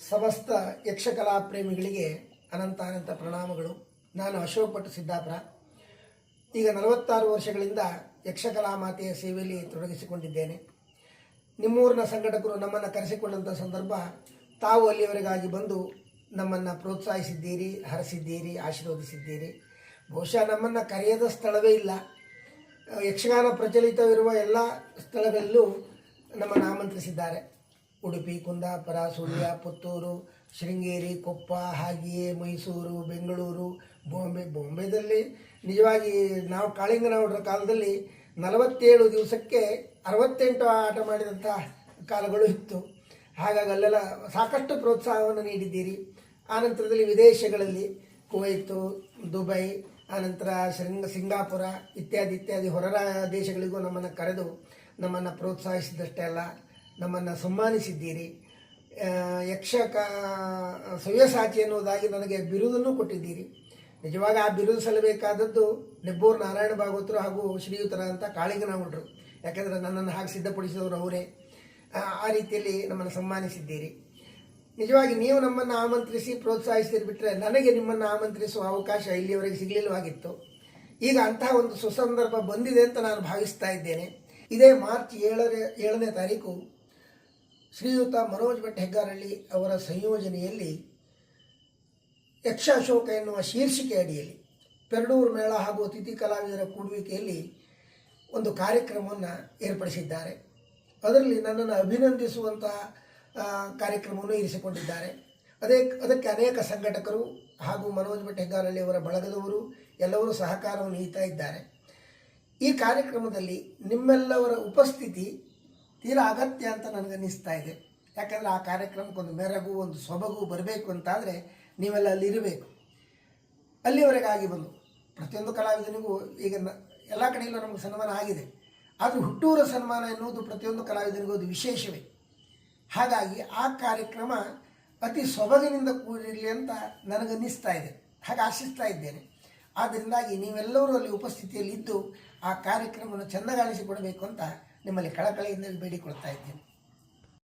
ಸಮಸ್ತ ಯಕ್ಷಕಲಾ ಪ್ರೇಮಿಗಳಿಗೆ ಅನಂತ ಪ್ರಣಾಮಗಳು. ನಾನು ಅಶೋಕ್ ಭಟ್ ಸಿದ್ದಾಪುರ. ಈಗ 46 ವರ್ಷಗಳಿಂದ ಯಕ್ಷಕಲಾ ಮಾತೆಯ ಸೇವೆಯಲ್ಲಿ ತೊಡಗಿಸಿಕೊಂಡಿದ್ದೇನೆ. ನಿಮ್ಮೂರಿನ ಸಂಘಟಕರು ನಮ್ಮನ್ನು ಕರೆಸಿಕೊಂಡಂಥ ಸಂದರ್ಭ ತಾವು ಅಲ್ಲಿಯವರೆಗಾಗಿ ಬಂದು ನಮ್ಮನ್ನು ಪ್ರೋತ್ಸಾಹಿಸಿದ್ದೀರಿ, ಹರಸಿದ್ದೀರಿ, ಆಶೀರ್ವದಿಸಿದ್ದೀರಿ. ಬಹುಶಃ ನಮ್ಮನ್ನು ಕರೆಯದ ಸ್ಥಳವೇ ಇಲ್ಲ. ಯಕ್ಷಗಾನ ಪ್ರಚಲಿತವಿರುವ ಎಲ್ಲ ಸ್ಥಳಗಳಲ್ಲೂ ನಮ್ಮನ್ನು ಆಮಂತ್ರಿಸಿದ್ದಾರೆ. ಉಡುಪಿ, ಕುಂದಾಪುರ, ಸುಳ್ಯ, ಪುತ್ತೂರು, ಶೃಂಗೇರಿ, ಕೊಪ್ಪ, ಹಾಗೆಯೇ ಮೈಸೂರು, ಬೆಂಗಳೂರು, ಬಾಂಬೆದಲ್ಲಿ ನಿಜವಾಗಿ ನಾವು ಕಾಳಿಂಗನವರ ಕಾಲದಲ್ಲಿ 47 ದಿವಸಕ್ಕೆ 68 ಆಟ ಮಾಡಿದಂಥ ಕಾಲಗಳು ಇತ್ತು. ಹಾಗಾಗಿ ಅಲ್ಲೆಲ್ಲ ಸಾಕಷ್ಟು ಪ್ರೋತ್ಸಾಹವನ್ನು ನೀಡಿದ್ದೀರಿ. ಆನಂತರದಲ್ಲಿ ವಿದೇಶಗಳಲ್ಲಿ ಕುವೈತು, ದುಬೈ, ಆನಂತರ ಸಿಂಗಾಪುರ ಇತ್ಯಾದಿ ಹೊರ ದೇಶಗಳಿಗೂ ನಮ್ಮನ್ನು ಕರೆದು ನಮ್ಮನ್ನು ಪ್ರೋತ್ಸಾಹಿಸಿದಷ್ಟೇ ಅಲ್ಲ, ನಮ್ಮನ್ನು ಸನ್ಮಾನಿಸಿದ್ದೀರಿ. ಸವ್ಯಸಾಚಿ ಎನ್ನುವುದಾಗಿ ನನಗೆ ಬಿರುದನ್ನು ಕೊಟ್ಟಿದ್ದೀರಿ. ನಿಜವಾಗಿ ಆ ಬಿರುದು ಸಲ್ಲಬೇಕಾದದ್ದು ನೆಬ್ಬೂರು ನಾರಾಯಣ ಭಾಗವತರು ಹಾಗೂ ಶ್ರೀಯುತರ ಅಂತ ಕಾಳಿಂಗನಗೌಡರು. ಯಾಕೆಂದರೆ ನನ್ನನ್ನು ಹಾಗೆ ಸಿದ್ಧಪಡಿಸಿದವರು ಅವರೇ. ಆ ರೀತಿಯಲ್ಲಿ ನಮ್ಮನ್ನು ಸನ್ಮಾನಿಸಿದ್ದೀರಿ. ನಿಜವಾಗಿ ನೀವು ನಮ್ಮನ್ನು ಆಮಂತ್ರಿಸಿ ಪ್ರೋತ್ಸಾಹಿಸಿದ್ರೆ ಬಿಟ್ಟರೆ ನನಗೆ ನಿಮ್ಮನ್ನು ಆಮಂತ್ರಿಸುವ ಅವಕಾಶ ಇಲ್ಲಿಯವರೆಗೆ ಸಿಗಲಿಲ್ಲವಾಗಿತ್ತು. ಈಗ ಅಂತಹ ಒಂದು ಸುಸಂದರ್ಭ ಬಂದಿದೆ ಅಂತ ನಾನು ಭಾವಿಸ್ತಾ ಇದ್ದೇನೆ. ಇದೇ ಮಾರ್ಚ್ 7ನೇ ತಾರೀಕು ಶ್ರೀಯುತ ಮನೋಜ್ ಭಟ್ ಹೆಗ್ಗಾರಳ್ಳಿ ಅವರ ಸಂಯೋಜನೆಯಲ್ಲಿ ಯಕ್ಷ ಅಶೋಕ ಎನ್ನುವ ಶೀರ್ಷಿಕೆ ಅಡಿಯಲ್ಲಿ ಪೆರಡೂರು ಮೇಳ ಹಾಗೂ ಅತಿಥಿ ಕಲಾವಿದರ ಕೂಡುವಿಕೆಯಲ್ಲಿ ಒಂದು ಕಾರ್ಯಕ್ರಮವನ್ನು ಏರ್ಪಡಿಸಿದ್ದಾರೆ. ಅದರಲ್ಲಿ ನನ್ನನ್ನು ಅಭಿನಂದಿಸುವಂತಹ ಕಾರ್ಯಕ್ರಮವನ್ನು ಇರಿಸಿಕೊಂಡಿದ್ದಾರೆ. ಅದಕ್ಕೆ ಅನೇಕ ಸಂಘಟಕರು ಹಾಗೂ ಮನೋಜ್ ಭಟ್ ಹೆಗ್ಗಾರಳ್ಳಿ ಅವರ ಬಳಗದವರು ಎಲ್ಲರೂ ಸಹಕಾರವನ್ನು ನೀಡ್ತಾ ಇದ್ದಾರೆ. ಈ ಕಾರ್ಯಕ್ರಮದಲ್ಲಿ ನಿಮ್ಮೆಲ್ಲವರ ಉಪಸ್ಥಿತಿ ತೀರಾ ಅಗತ್ಯ ಅಂತ ನನಗನ್ನಿಸ್ತಾ ಇದೆ. ಯಾಕಂದರೆ ಆ ಕಾರ್ಯಕ್ರಮಕ್ಕೊಂದು ಮೆರಗು, ಒಂದು ಸೊಬಗು ಬರಬೇಕು ಅಂತಾದರೆ ನೀವೆಲ್ಲ ಅಲ್ಲಿರಬೇಕು. ಅಲ್ಲಿವರೆಗಾಗಿ ಬಂದು ಪ್ರತಿಯೊಂದು ಕಲಾವಿದನಿಗೂ ಈಗ ಎಲ್ಲ ಕಡೆಯಲ್ಲೂ ನಮಗೆ ಸನ್ಮಾನ ಆಗಿದೆ. ಆದರೂ ಹುಟ್ಟೂರ ಸನ್ಮಾನ ಎನ್ನುವುದು ಪ್ರತಿಯೊಂದು ಕಲಾವಿದನಿಗೂ ಅದು ವಿಶೇಷವೇ. ಹಾಗಾಗಿ ಆ ಕಾರ್ಯಕ್ರಮ ಅತಿ ಸೊಬಗಿನಿಂದ ಕೂಡಿರಲಿ ಅಂತ ನನಗನ್ನಿಸ್ತಾ ಇದೆ, ಹಾಗೆ ಆಶಿಸ್ತಾ ಇದ್ದೇನೆ. ಆದ್ದರಿಂದಾಗಿ ನೀವೆಲ್ಲರೂ ಅಲ್ಲಿ ಉಪಸ್ಥಿತಿಯಲ್ಲಿದ್ದು ಆ ಕಾರ್ಯಕ್ರಮವನ್ನು ಚೆಂದಗಾಣಿಸಿಕೊಡಬೇಕು ಅಂತ ನಿಮ್ಮಲ್ಲಿ ಕಳಕಳಿಯಿಂದ ಬೇಡಿಕೊಳ್ತಾ ಇದ್ದೇನೆ.